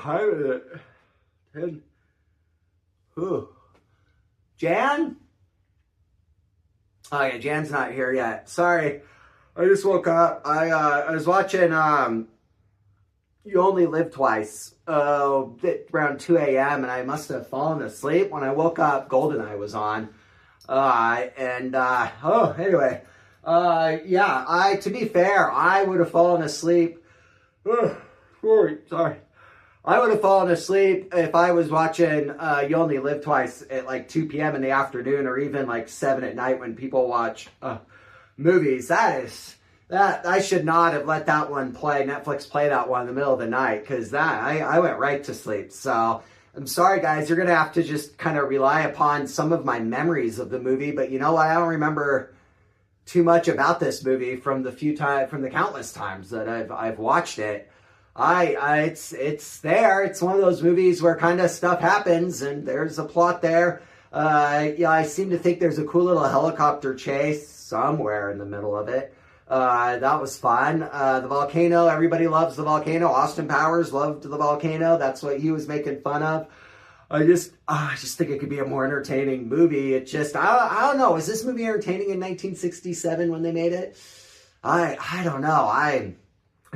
time is it? 10. Ooh. Jan? Oh yeah, Jan's not here yet. Sorry. I just woke up. I was watching You Only Live Twice around 2 a.m. and I must have fallen asleep. When I woke up, GoldenEye was on. Anyway. To be fair, I would have fallen asleep. Sorry. I would have fallen asleep if I was watching You Only Live Twice at like 2 p.m. in the afternoon, or even like 7 at night when people watch movies. That I should not have let that one play. Netflix play that one in the middle of the night, because I went right to sleep. So I'm sorry, guys. You're gonna have to just kind of rely upon some of my memories of the movie. But you know what? I don't remember too much about this movie from the countless times that I've watched it. It's there. It's one of those movies where kind of stuff happens and there's a plot there. I seem to think there's a cool little helicopter chase somewhere in the middle of it. That was fun. The volcano, everybody loves the volcano. Austin Powers loved the volcano. That's what he was making fun of. I just think it could be a more entertaining movie. It just, I don't know. Was this movie entertaining in 1967 when they made it? I don't know. I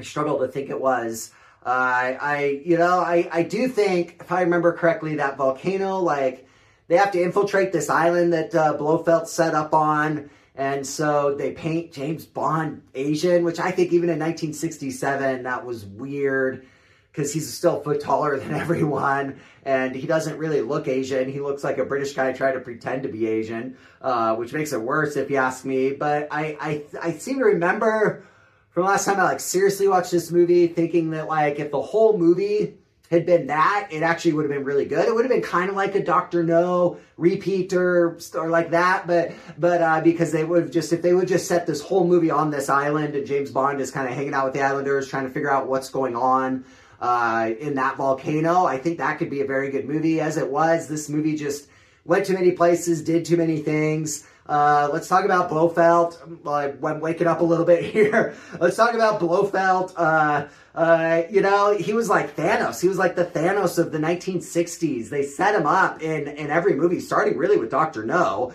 struggle to think it was. I do think, if I remember correctly, that volcano, like, they have to infiltrate this island that Blofeld set up on, and so they paint James Bond Asian, which I think even in 1967, that was weird, because he's still a foot taller than everyone, and he doesn't really look Asian. He looks like a British guy trying to pretend to be Asian, which makes it worse if you ask me. But I seem to remember from last time I seriously watched this movie thinking that if the whole movie had been that, it actually would have been really good. It would have been kind of like a Dr. No repeat or like that, but because they would have if they would just set this whole movie on this island and James Bond is kind of hanging out with the islanders trying to figure out what's going on in that volcano, I think that could be a very good movie. As it was, this movie just went too many places, did too many things. Let's talk about Blofeld. I'm waking up a little bit here. Let's talk about Blofeld. He was like Thanos. He was like the Thanos of the 1960s. They set him up in every movie, starting really with Dr. No.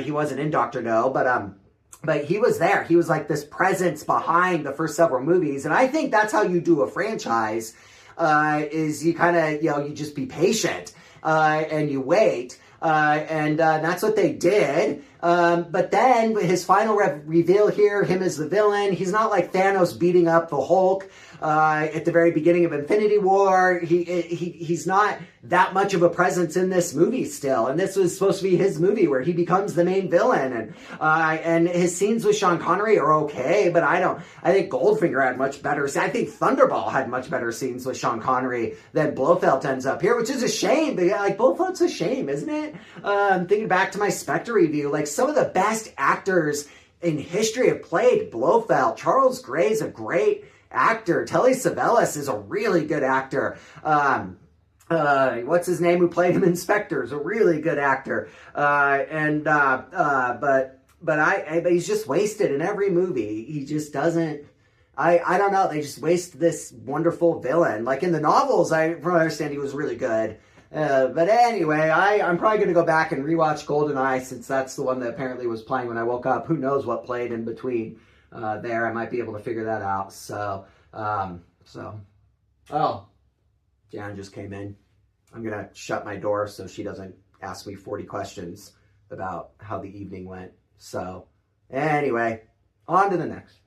He wasn't in Dr. No, but he was there. He was like this presence behind the first several movies. And I think that's how you do a franchise, is you kind of, you just be patient, and you wait. And that's what they did. But then his final reveal here, him as the villain, he's not like Thanos beating up the Hulk at the very beginning of Infinity War. He's not that much of a presence in this movie still. And this was supposed to be his movie where he becomes the main villain. And his scenes with Sean Connery are okay, but I think Goldfinger had much better. I think Thunderball had much better scenes with Sean Connery than Blofeld ends up here, which is a shame. But Blofeld's a shame, isn't it? Thinking back to my Spectre review, some of the best actors in history have played Blofeld. Charles Gray's a great actor. Telly Savalas is a really good actor. What's his name who played him in Spectre is a really good actor. But he's just wasted in every movie. He just doesn't. I don't know. They just waste this wonderful villain. Like in the novels, from what I understand, he was really good. But anyway, I'm probably going to go back and rewatch GoldenEye, since that's the one that apparently was playing when I woke up. Who knows what played in between there. I might be able to figure that out. Jan just came in. I'm going to shut my door so she doesn't ask me 40 questions about how the evening went. So anyway, on to the next.